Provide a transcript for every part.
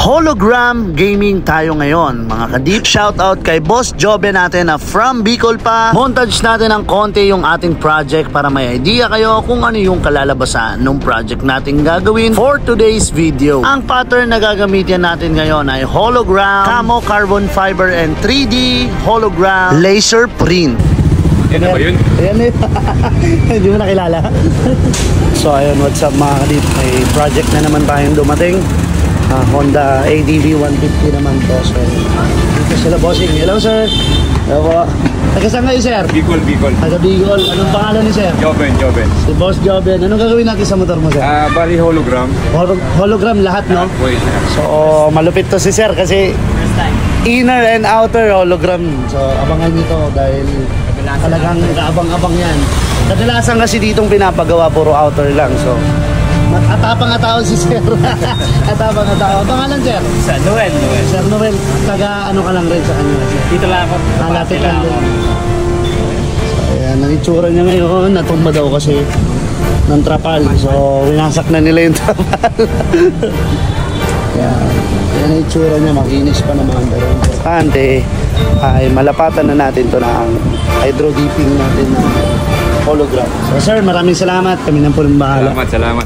Hologram gaming tayo ngayon mga kadip. Shoutout kay Boss Jobe natin na from Bicol pa. Montage natin ng konti yung ating project para may idea kayo kung ano yung kalalabasan ng project natin gagawin for today's video. Ang pattern na gagamitin natin ngayon ay hologram, camo, carbon fiber, and 3D hologram laser print. Yan na ba yun? Ayan eh. Hindi mo nakilala. So ayun, what's up mga kadip? May project na naman tayong dumating. Honda ADV 150 naman to. So dito sila bossing. Hello sir. Hello po. Taga saan kayo sir? Bicol. Taga Bicol. Anong pangalan ni sir? Joben. Si Boss Joben. Anong gagawin natin sa motor mo sir? Bali hologram. Hologram lahat no? Wait. So malupit to si sir kasi inner and outer hologram. So abangan nyo to dahil talagang kaabang-abang yan. Kadalasan kasi ditong pinapagawa puro outer lang. So atapang-atao si sir. Atapang-atao. Pangalan sir? Sir Noel. Sir Noel, taga ano ka lang rin sa kanya? Dito lang ako. Malapit lang din. So ayan, ang itsura niya ngayon, natumba daw kasi ng trapal. So winasak na nila yung trapal. Ayan, yan ang itsura niya, makinis pa naman. Pero importante ay malapatan na natin to ng hydro dipping natin ng hologram. So sir, maraming salamat. Kami na po ng bahala. Salamat.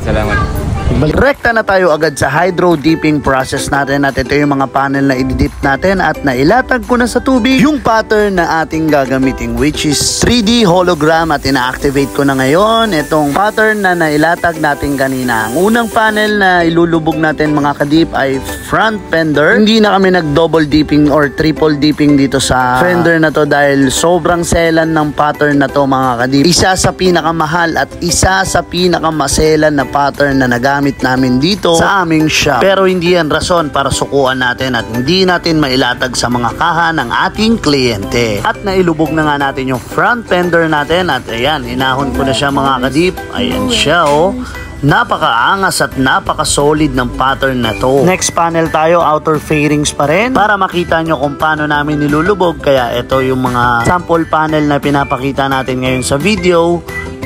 Rekta na tayo agad sa hydro dipping process natin at ito yung mga panel na i-dip natin at nailatag ko na sa tubig yung pattern na ating gagamitin which is 3D hologram at ina-activate ko na ngayon itong pattern na nailatag natin kanina. Ang unang panel na ilulubog natin mga kadip ay front fender. Hindi na kami nag-double dipping or triple dipping dito sa fender na to dahil sobrang selan ng pattern na to mga kadip. Isa sa pinakamahal at isa sa pinakamaselan na pattern na nagamit namin dito sa aming shop. Pero hindi yan rason para sukuan natin at hindi natin mailatag sa mga kaha ng ating kliyente. At nailubog na nga natin yung front fender natin at ayan, hinahon ko na siya mga kadip. Ayan siya oh. Napakaangas at napaka-solid ng pattern na to. Next panel tayo, outer fairings pa rin para makita nyo kung paano namin nilulubog. Kaya ito yung mga sample panel na pinapakita natin ngayon sa video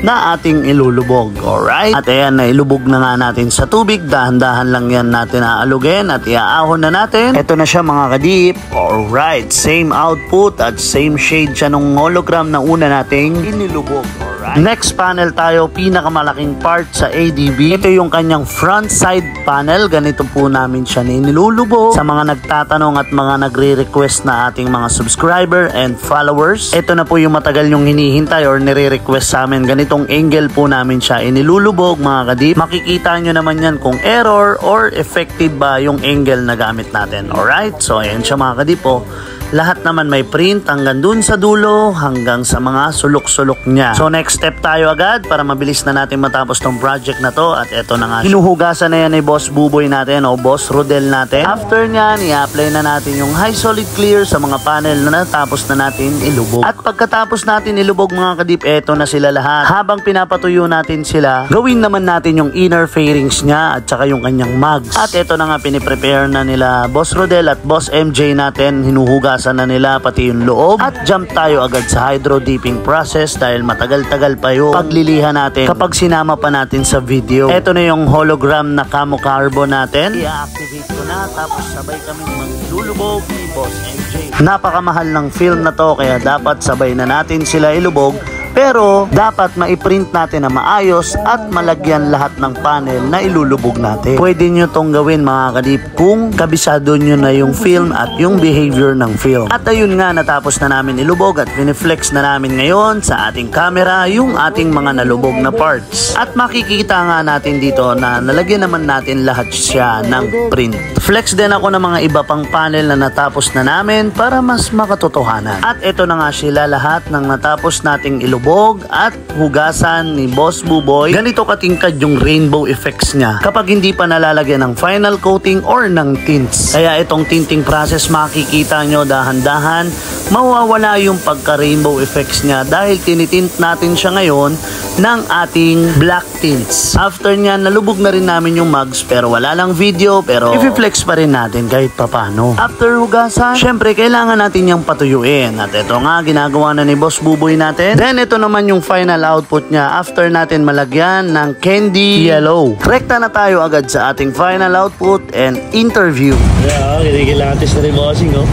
na ating ilulubog. Alright? At ayan, nailubog na nga natin sa tubig. Dahan-dahan lang yan natin aalugin at iaahon na natin. Ito na siya mga kadip. Alright, same output at same shade siya nung hologram na una nating inilubog. Alright? Next panel tayo, pinakamalaking part sa ADV. Ito yung kanyang front side panel. Ganito po namin siya nilulubog. Sa mga nagtatanong at mga nagre-request na ating mga subscriber and followers, ito na po yung matagal yung hinihintay or nire-request sa amin. Ganitong angle po namin siya inilulubog mga kadip. Makikita nyo naman yan kung error or effective ba yung angle na gamit natin. Alright? So ayan siya mga kadip po. Lahat naman may print hanggang dun sa dulo hanggang sa mga sulok-sulok niya. So next step tayo agad para mabilis na natin matapos tong project na to at eto na nga. Hinuhugasan na yan ni Boss Buboy natin o Boss Rodel natin. After nyan, i-apply na natin yung high solid clear sa mga panel na natapos na natin ilubog. At pagkatapos natin ilubog mga kadip, eto na sila lahat. Habang pinapatuyo natin sila, gawin naman natin yung inner fairings niya at saka yung kanyang mugs. At eto na nga, piniprepare na nila Boss Rodel at Boss MJ natin. Hinuhugasan na nila pati yung loob at jump tayo agad sa hydro dipping process dahil matagal-tagal pa yung pagliliha natin kapag sinama pa natin sa video. Ito na yung hologram na camo carbon natin. I-activate ko na tapos sabay kami maglulubog ni Boss MJ. Napakamahal ng film na to kaya dapat sabay na natin sila ilubog. Pero dapat maiprint natin na maayos at malagyan lahat ng panel na ilulubog natin. Pwede nyo tong gawin mga kadip kung kabisado nyo na yung film at yung behavior ng film. At ayun nga, natapos na namin ilubog at piniflex na namin ngayon sa ating camera yung ating mga nalubog na parts. At makikita nga natin dito na nalagyan naman natin lahat siya ng print. Flex din ako ng mga iba pang panel na natapos na namin para mas makatotohanan. At ito na nga sila lahat ng natapos nating ilubog at hugasan ni Boss Buboy. Ganito katingkad yung rainbow effects niya kapag hindi pa nalalagyan ng final coating or ng tints. Kaya itong tinting process makikita nyo dahan-dahan mawawala yung pagka-rainbow effects niya dahil tinitint natin siya ngayon ng ating black tints. After niyan, nalubog na rin namin yung mugs pero wala lang video pero i-flex i-flex pa rin natin kahit papano. After hugasan, syempre kailangan natin yung patuyuin. At ito nga, ginagawa na ni Boss Buboy natin. Then ito naman yung final output niya after natin malagyan ng candy yellow. Rekta na tayo agad sa ating final output and interview. Yeah, kinikilatis na rin bossing, oh.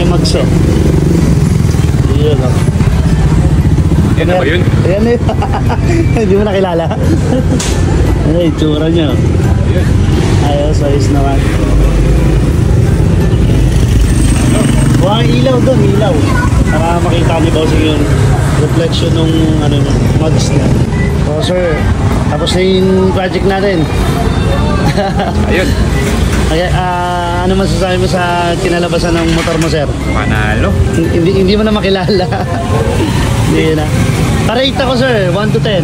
Magso. Yun, oh. Yan na ba yun? Ayan eh. Hindi mo nakilala? Ay, itsura niya. Ayos, ayos naman. Buhang ilaw doon, ilaw. Para makita ni bossing yung reflection ng mugs niya. So sir, tapos na yung project natin. Ayun. Okay, ano masasabi mo sa kinalabasan ng motor mo, sir? Manalo. Hindi mo na makilala. Hindi na. Parate ako, sir. 1 to 10.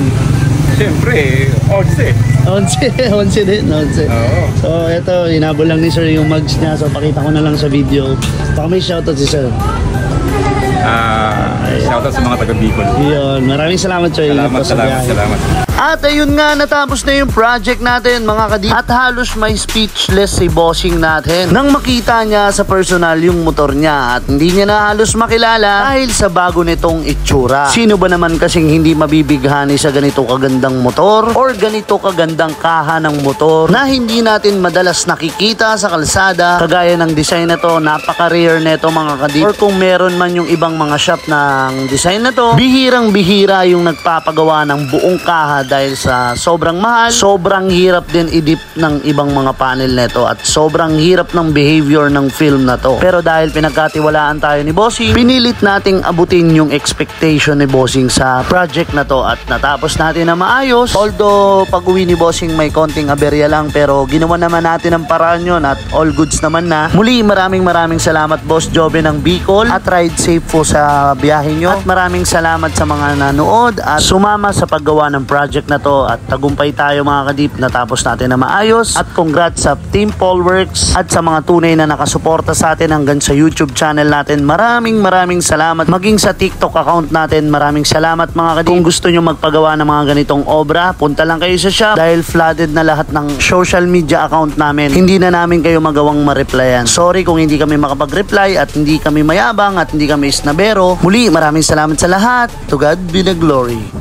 Siyempre, 11. 11 din. 11. Oo. So, ito, hinabol lang ni sir yung mugs niya. So, pakita ko na lang sa video. Baka may shoutout si sir. Shoutout sa mga taga-Bicol. Yun. Maraming salamat, sir. Salamat. At ayun nga, natapos na yung project natin mga kadip. At halos may speechless si bossing natin nang makita niya sa personal yung motor niya at hindi niya na halos makilala dahil sa bago nitong itsura. Sino ba naman kasing hindi mabibighani sa ganito kagandang motor or ganito kagandang kaha ng motor na hindi natin madalas nakikita sa kalsada kagaya ng design na to. Napaka-rare neto mga kadip. Or kung meron man yung ibang mga shop ng design na to, bihirang-bihira yung nagpapagawa ng buong kaha dahil sa sobrang mahal, sobrang hirap din i-dip ng ibang mga panel neto at sobrang hirap ng behavior ng film na to. Pero dahil pinagkatiwalaan tayo ni Bossing, pinilit nating abutin yung expectation ni Bossing sa project na to at natapos natin na maayos. Although pag uwi ni Bossing may konting aberya lang, pero ginawa naman natin ang paraan yun at all goods naman na. Muli maraming salamat Boss Jobe ng Bicol at ride safe po sa biyahe nyo at maraming salamat sa mga nanood at sumama sa paggawa ng project na to at tagumpay tayo mga kadip, natapos natin na maayos at congrats sa Team Polworks at sa mga tunay na nakasuporta sa atin hanggang sa YouTube channel natin. Maraming salamat, maging sa TikTok account natin. Maraming salamat mga kadip. Kung gusto nyo magpagawa ng mga ganitong obra, punta lang kayo sa shop dahil flooded na lahat ng social media account namin. Hindi na namin kayo magawang ma-replyan. Sorry kung hindi kami makapag-reply at hindi kami mayabang at hindi kami isnabero. Muli maraming salamat sa lahat. To God be the glory.